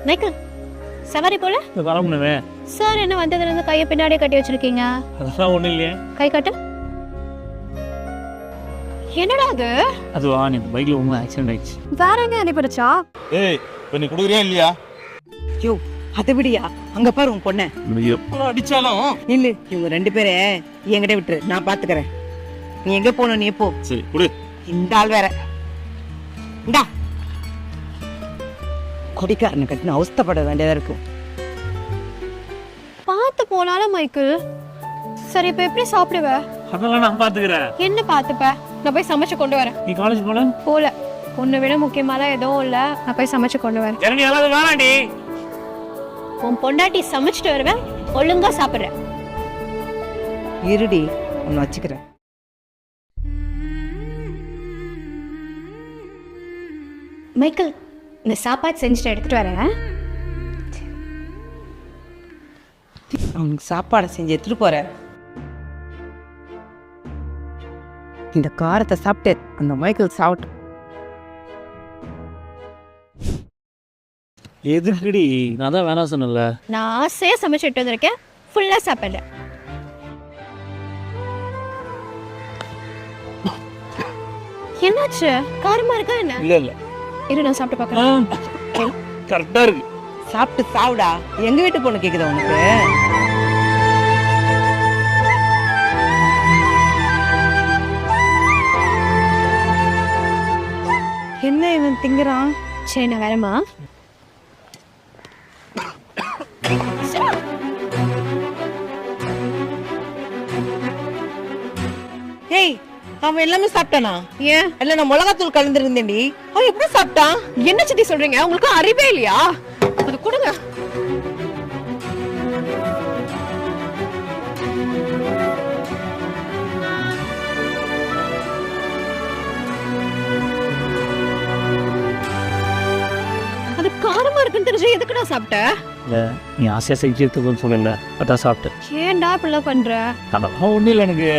Michael சவாரி போல வர முடியவே சார் என்ன வந்ததுல இருந்து கையை பின்னாடியே கட்டி வச்சிருக்கீங்க. அதெல்லாம் ஒன்றும் இல்லையே. கை காட்டு. என்னடா அது? அதுவா நீ பைக்கில் உங்க ஆக்சிடென்ட் ஆயிடுச்சு. வேற எங்க அடிபடுச்சா? ஏய் இப்போ நீ கொடுக்குறியா இல்லையா? யோ அதை விடியா, அங்க பாரு உன் பொண்ண. எப்போ அடிச்சாலும் இல்ல இவங்க 2 பேரை என்கிட்ட விட்டுரு, நான் பாத்துக்கிறேன். நீ எங்க போன நீ போ. சரி கொடு. இந்த ஆள் வேற இந்தா கொடிக்காரனை கட்டின அவஸ்தப்பட வேண்டியதா இருக்கு. பார்த்து போனால மைக்கேல். சரி இப்ப எப்படி சாப்பிடுவ? அதெல்லாம் நான் பார்த்துக்கிறேன். என்ன பார்த்துப்ப? நான் போய் சமைச்சு கொண்டு வரேன். நீ காலேஜ் போல போல உன்னை விட முக்கியமாலாம் எதுவும் இல்ல, நான் போய் சமைச்சு கொண்டு வரேன். ஜனனி ஏதாவது வேணாண்டி. உன் பொண்டாட்டி சமைச்சிட்டு வருவேன், ஒழுங்கா சாப்பிடுறேன். இருடி உன்னை வச்சுக்கிறேன். மைக்கேல் இந்த சாப்பாடு செஞ்சுட்டு எடுத்துட்டு வரேன். அவனுக்கு சாப்பாடை செஞ்சு எடுத்துட்டு போற. இந்த காரத்தை சாப்பிட்டு அந்த மைக்கேல் சாப்பிட்டு. எதுக்குடி? நான் தான் வேணாம் சொன்னல. நான் ஆசையா சமைச்சு எடுத்து வந்திருக்கேன், ஃபுல்லா சாப்பிடுறேன். என்னாச்சு? காரமா இருக்கா என்ன? இல்ல இல்ல இரு நான் சாப்பிட்டு பார்க்கறேன். கரெக்டா இருக்கு. சாப்பிட்டு சாவுடா. எங்க வீட்டு பொண்ணு கேக்குதா உனக்கு? என்ன இவன் திங்குறான்? சரி நான் வரேம்மா. ஏய் அவன் எல்லாமே சாப்பிட்டானா? ஏன்? இல்ல நான் மிளகாத்தூள் கலந்துருந்தேன்டி. அவன் எப்படி சாப்பிட்டான்? என்ன சித்தி சொல்றீங்க? உங்களுக்கு அறிவே இல்லையா? அது கொடுங்க. அது காரமா இருக்குன்னு தெரிஞ்சு எதுக்கு நான் சாப்பிட்டேன்? இல்ல நீ ஆசையா செஞ்சு எடுத்துக்கோன்னு சொல்லல, அதான் சாப்பிட்டேன். ஏன்டா இப்படிலாம் பண்ற? அதெல்லாம் ஒன்றும் இல்லை எனக்கு.